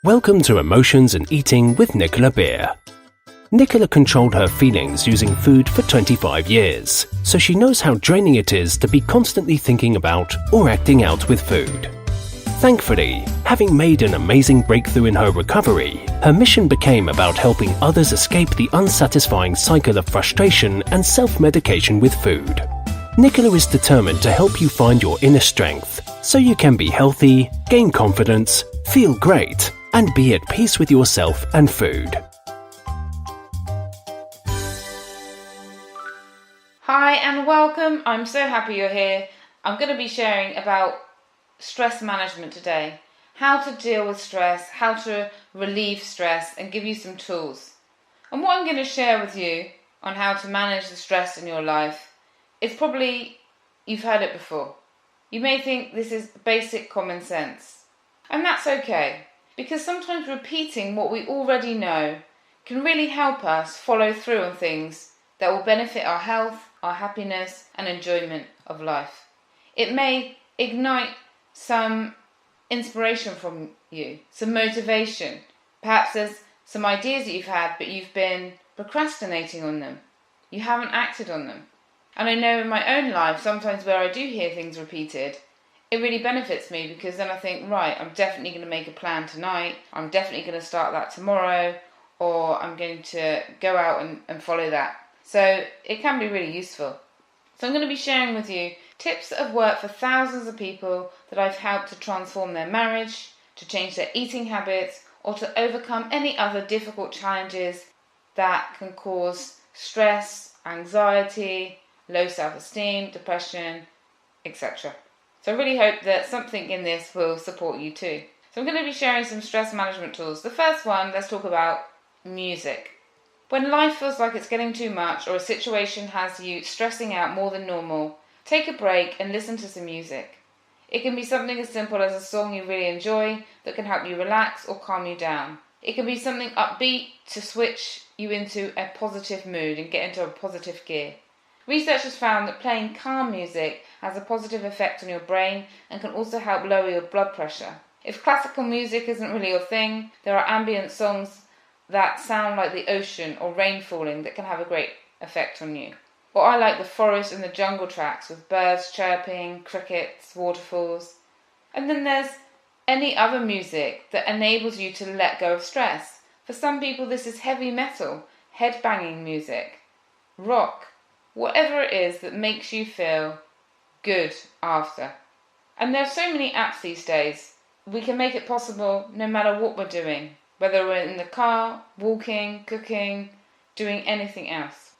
Welcome to Emotions and Eating with Nicola Beer. Nicola controlled her feelings using food for 25 years, so she knows how draining it is to be constantly thinking about or acting out with food. Thankfully, having made an amazing breakthrough in her recovery, her mission became about helping others escape the unsatisfying cycle of frustration and self-medication with food. Nicola is determined to help you find your inner strength so you can be healthy, gain confidence, feel great, and be at peace with yourself and food. Hi and welcome. I'm so happy you're here. I'm going to be sharing about stress management today. How to deal with stress, how to relieve stress, and give you some tools. And what I'm going to share with you on how to manage the stress in your life is probably, you've heard it before. You may think this is basic common sense. And that's okay, because sometimes repeating what we already know can really help us follow through on things that will benefit our health, our happiness and enjoyment of life. It may ignite some inspiration from you, some motivation. Perhaps there's some ideas that you've had but you've been procrastinating on them. You haven't acted on them. And I know in my own life, sometimes where I do hear things repeated, it really benefits me because then I think, right, I'm definitely going to make a plan tonight, I'm definitely going to start that tomorrow, or I'm going to go out and follow that. So it can be really useful. So I'm going to be sharing with you tips that have worked for thousands of people that I've helped to transform their marriage, to change their eating habits, or to overcome any other difficult challenges that can cause stress, anxiety, low self-esteem, depression, etc. So I really hope that something in this will support you too. So I'm going to be sharing some stress management tools. The first one, let's talk about music. When life feels like it's getting too much or a situation has you stressing out more than normal, take a break and listen to some music. It can be something as simple as a song you really enjoy that can help you relax or calm you down. It can be something upbeat to switch you into a positive mood and get into a positive gear. Research has found that playing calm music has a positive effect on your brain and can also help lower your blood pressure. If classical music isn't really your thing, there are ambient songs that sound like the ocean or rain falling that can have a great effect on you. Or I like the forest and the jungle tracks with birds chirping, crickets, waterfalls. And then there's any other music that enables you to let go of stress. For some people this is heavy metal, head-banging music, rock, whatever it is that makes you feel good after. And there are so many apps these days. We can make it possible no matter what we're doing, whether we're in the car, walking, cooking, doing anything else.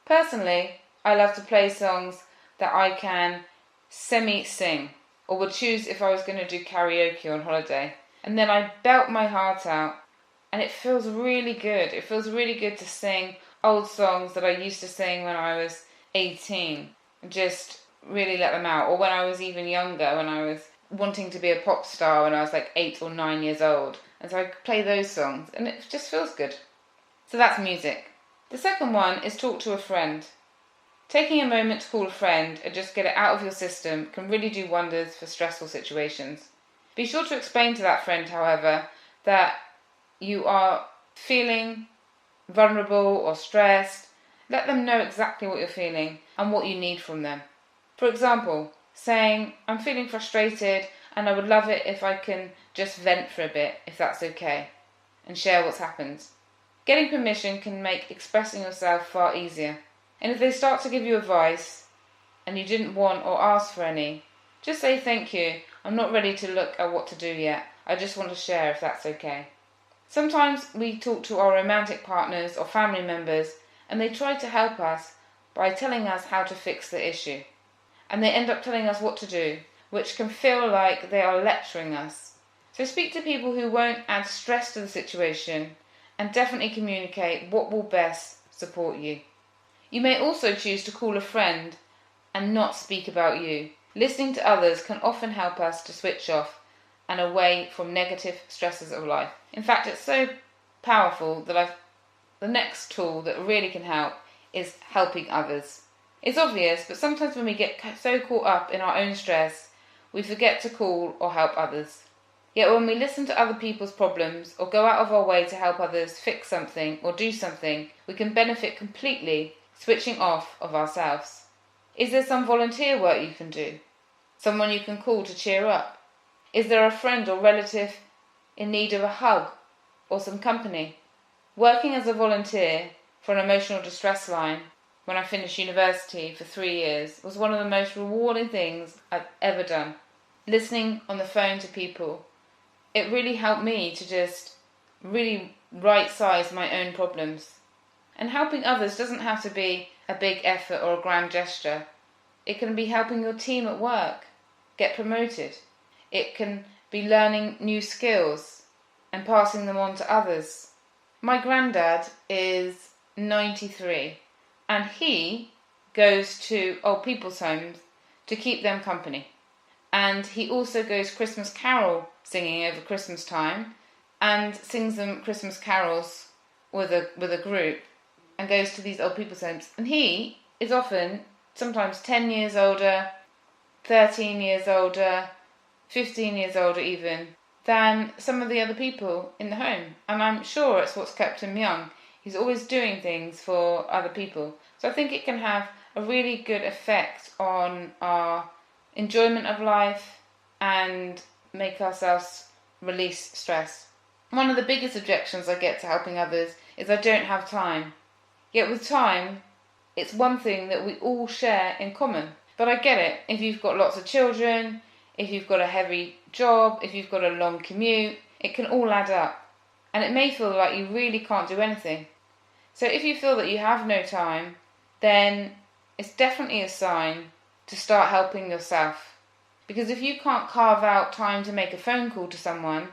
Personally, I love to play songs that I can semi-sing, or would choose if I was going to do karaoke on holiday. And then I belt my heart out, and it feels really good. It feels really good to sing old songs that I used to sing when I was 18, and just really let them out. Or when I was even younger, when I was wanting to be a pop star when I was like 8 or 9 years old. And so I play those songs, and it just feels good. So that's music. The second one is talk to a friend. Taking a moment to call a friend and just get it out of your system can really do wonders for stressful situations. Be sure to explain to that friend, however, that you are feeling vulnerable or stressed. Let them know exactly what you're feeling and what you need from them. For example, saying, I'm feeling frustrated and I would love it if I can just vent for a bit, if that's okay, and share what's happened. Getting permission can make expressing yourself far easier. And if they start to give you advice and you didn't want or ask for any, just say thank you, I'm not ready to look at what to do yet, I just want to share if that's okay. Sometimes we talk to our romantic partners or family members and they try to help us by telling us how to fix the issue. And they end up telling us what to do, which can feel like they are lecturing us. So speak to people who won't add stress to the situation and definitely communicate what will best support you. You may also choose to call a friend and not speak about you. Listening to others can often help us to switch off and away from negative stresses of life. In fact, it's so powerful that the next tool that really can help is helping others. It's obvious, but sometimes when we get so caught up in our own stress, we forget to call or help others. Yet when we listen to other people's problems or go out of our way to help others fix something or do something, we can benefit completely, switching off of ourselves. Is there some volunteer work you can do? Someone you can call to cheer up? Is there a friend or relative in need of a hug or some company? Working as a volunteer for an emotional distress line when I finished university for 3 years was one of the most rewarding things I've ever done. Listening on the phone to people, it really helped me to just really right-size my own problems. And helping others doesn't have to be a big effort or a grand gesture. It can be helping your team at work get promoted. It can be learning new skills and passing them on to others. My granddad is 93 and he goes to old people's homes to keep them company. And he also goes Christmas carol singing over Christmas time and sings them Christmas carols with a group and goes to these old people's homes. And he is often sometimes 10 years older, 13 years older, 15 years older even, than some of the other people in the home. And I'm sure it's what's kept him young. He's always doing things for other people. So I think it can have a really good effect on our enjoyment of life and make ourselves release stress. One of the biggest objections I get to helping others is I don't have time. Yet with time, it's one thing that we all share in common. But I get it. If you've got lots of children, if you've got a heavy job, if you've got a long commute, it can all add up. And it may feel like you really can't do anything. So if you feel that you have no time, then it's definitely a sign to start helping yourself. Because if you can't carve out time to make a phone call to someone,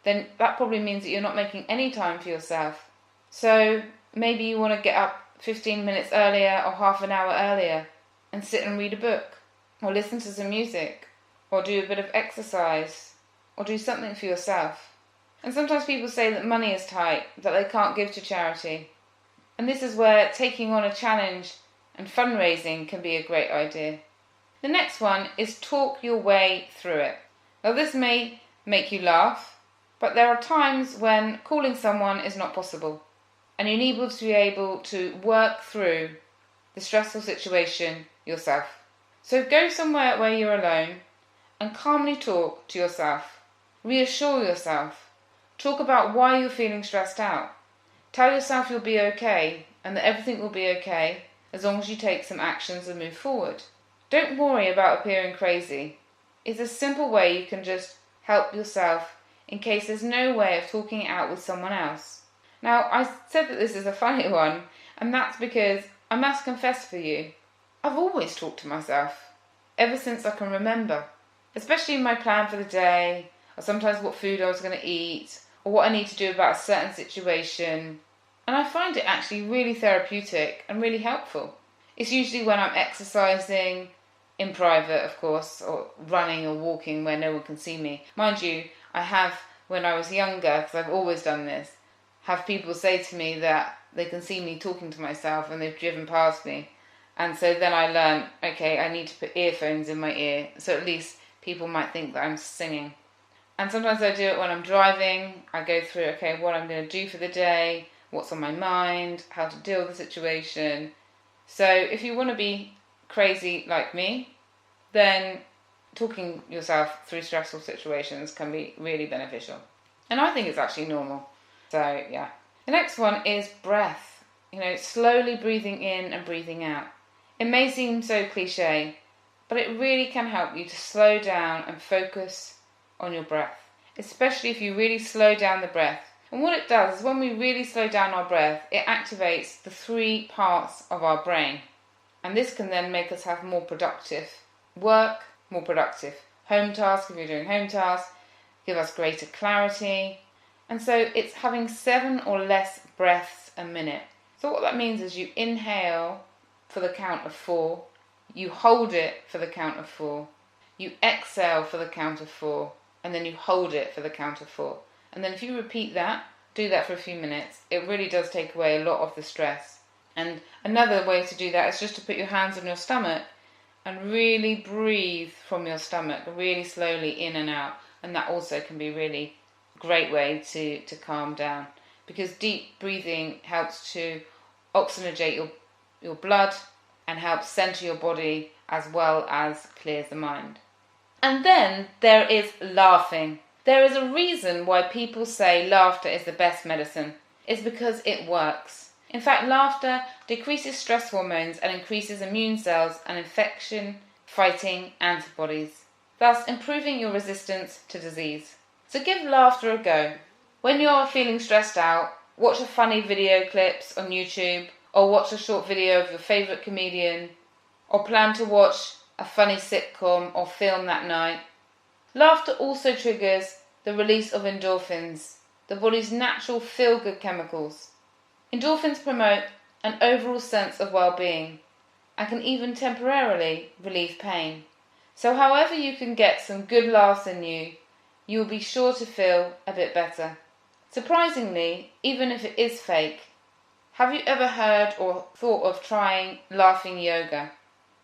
then that probably means that you're not making any time for yourself. So maybe you want to get up 15 minutes earlier or half an hour earlier and sit and read a book or listen to some music or do a bit of exercise or do something for yourself. And sometimes people say that money is tight, that they can't give to charity. And this is where taking on a challenge and fundraising can be a great idea. The next one is talk your way through it. Now this may make you laugh, but there are times when calling someone is not possible and you need to be able to work through the stressful situation yourself. So go somewhere where you're alone and calmly talk to yourself. Reassure yourself. Talk about why you're feeling stressed out. Tell yourself you'll be okay and that everything will be okay as long as you take some actions and move forward. Don't worry about appearing crazy. It's a simple way you can just help yourself in case there's no way of talking it out with someone else. Now, I said that this is a funny one, and that's because I must confess for you, I've always talked to myself, ever since I can remember. Especially in my plan for the day, or sometimes what food I was going to eat, or what I need to do about a certain situation. And I find it actually really therapeutic and really helpful. It's usually when I'm exercising, in private of course, or running or walking where no one can see me. Mind you, I have, when I was younger, because I've always done this, have people say to me that they can see me talking to myself and they've driven past me. And so then I learned, okay, I need to put earphones in my ear, so at least people might think that I'm singing. And sometimes I do it when I'm driving. I go through, okay, what I'm going to do for the day, what's on my mind, how to deal with the situation. So if you want to be crazy like me, then talking yourself through stressful situations can be really beneficial. And I think it's actually normal. So yeah. The next one is breath. Slowly breathing in and breathing out. It may seem so cliche, but it really can help you to slow down and focus on your breath, especially if you really slow down the breath. And what it does is when we really slow down our breath, it activates the 3 parts of our brain. And this can then make us have more productive work, more productive home tasks if you're doing home tasks, give us greater clarity. And so it's having 7 or less breaths a minute. So what that means is you inhale for the count of 4, you hold it for the count of 4, you exhale for the count of 4, and then you hold it for the count of 4. And then if you repeat that, do that for a few minutes, it really does take away a lot of the stress. And another way to do that is just to put your hands on your stomach and really breathe from your stomach, really slowly in and out. and that also can be a really great way to calm down, because deep breathing helps to oxygenate your blood and helps center your body as well as clears the mind. And then there is laughing. There is a reason why people say laughter is the best medicine. It's because it works. In fact, laughter decreases stress hormones and increases immune cells and infection-fighting antibodies, thus improving your resistance to disease. So give laughter a go. When you're feeling stressed out, watch a funny video clips on YouTube, or watch a short video of your favourite comedian, or plan to watch a funny sitcom or film that night. Laughter also triggers the release of endorphins, the body's natural feel-good chemicals. Endorphins promote an overall sense of well-being and can even temporarily relieve pain. So however you can get some good laughs in you, you will be sure to feel a bit better. Surprisingly, even if it is fake, have you ever heard or thought of trying laughing yoga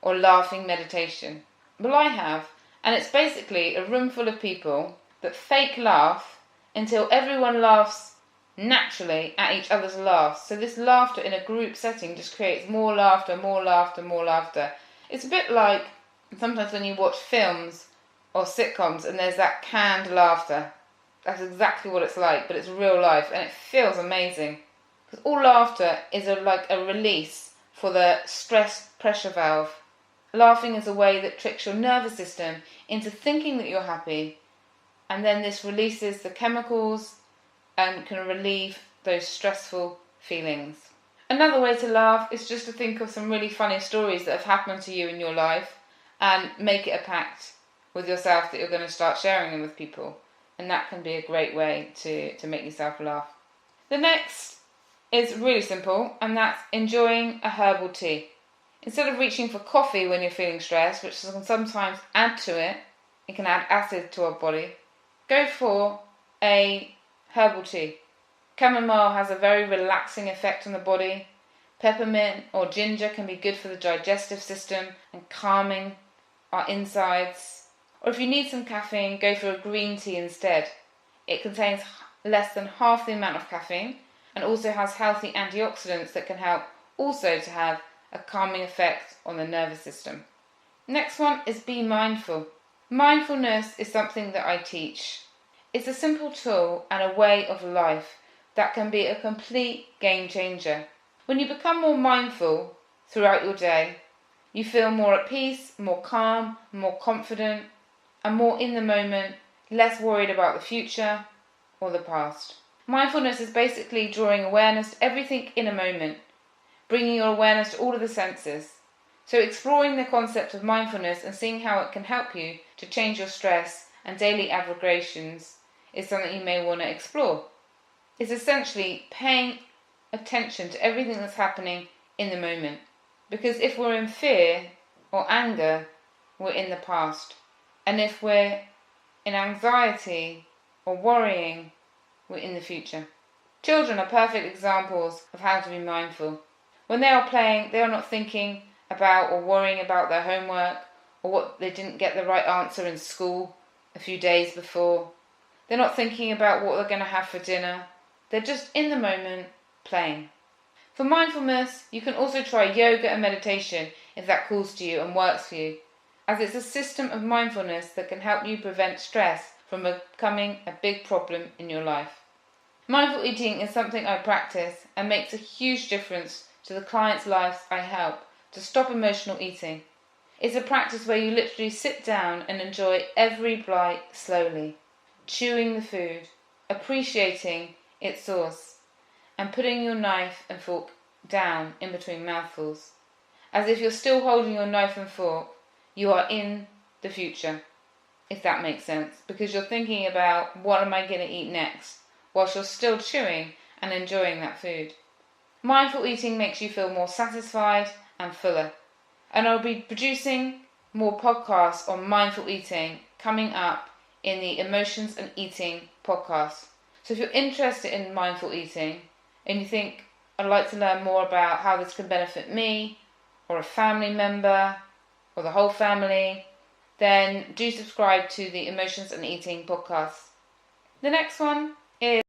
or laughing meditation? Well, I have, and it's basically a room full of people that fake laugh until everyone laughs naturally at each other's laughs. So this laughter in a group setting just creates more laughter, more laughter, more laughter. It's a bit like sometimes when you watch films or sitcoms and there's that canned laughter. That's exactly what it's like, but it's real life and it feels amazing. Because all laughter is like a release for the stress pressure valve. Laughing is a way that tricks your nervous system into thinking that you're happy, and then this releases the chemicals and can relieve those stressful feelings. Another way to laugh is just to think of some really funny stories that have happened to you in your life and make it a pact with yourself that you're going to start sharing them with people. And that can be a great way to make yourself laugh. The next is really simple, and that's enjoying a herbal tea. Instead of reaching for coffee when you're feeling stressed, which can sometimes add to it, it can add acid to our body, go for a herbal tea. Chamomile has a very relaxing effect on the body. Peppermint or ginger can be good for the digestive system and calming our insides. Or if you need some caffeine, go for a green tea instead. It contains less than half the amount of caffeine and also has healthy antioxidants that can help also to have a calming effect on the nervous system. Next one is be mindful. Mindfulness is something that I teach. It's a simple tool and a way of life that can be a complete game changer. When you become more mindful throughout your day, you feel more at peace, more calm, more confident, and more in the moment, less worried about the future or the past. Mindfulness is basically drawing awareness to everything in a moment, bringing your awareness to all of the senses. So exploring the concept of mindfulness and seeing how it can help you to change your stress and daily aggregations is something you may want to explore. It's essentially paying attention to everything that's happening in the moment. Because if we're in fear or anger, we're in the past. And if we're in anxiety or worrying, we're in the future. Children are perfect examples of how to be mindful. When they are playing, they are not thinking about or worrying about their homework or what they didn't get the right answer in school a few days before. They're not thinking about what they're going to have for dinner. They're just in the moment, playing. For mindfulness, you can also try yoga and meditation if that calls to you and works for you, as it's a system of mindfulness that can help you prevent stress from becoming a big problem in your life. Mindful eating is something I practice and makes a huge difference to the clients' lives I help to stop emotional eating. It's a practice where you literally sit down and enjoy every bite slowly, chewing the food, appreciating its source, and putting your knife and fork down in between mouthfuls. As if you're still holding your knife and fork, you are in the future, if that makes sense, because you're thinking about what am I going to eat next, whilst you're still chewing and enjoying that food. Mindful eating makes you feel more satisfied and fuller. And I'll be producing more podcasts on mindful eating coming up in the Emotions and Eating podcast. So if you're interested in mindful eating and you think I'd like to learn more about how this can benefit me or a family member or the whole family, then do subscribe to the Emotions and Eating podcast. The next one is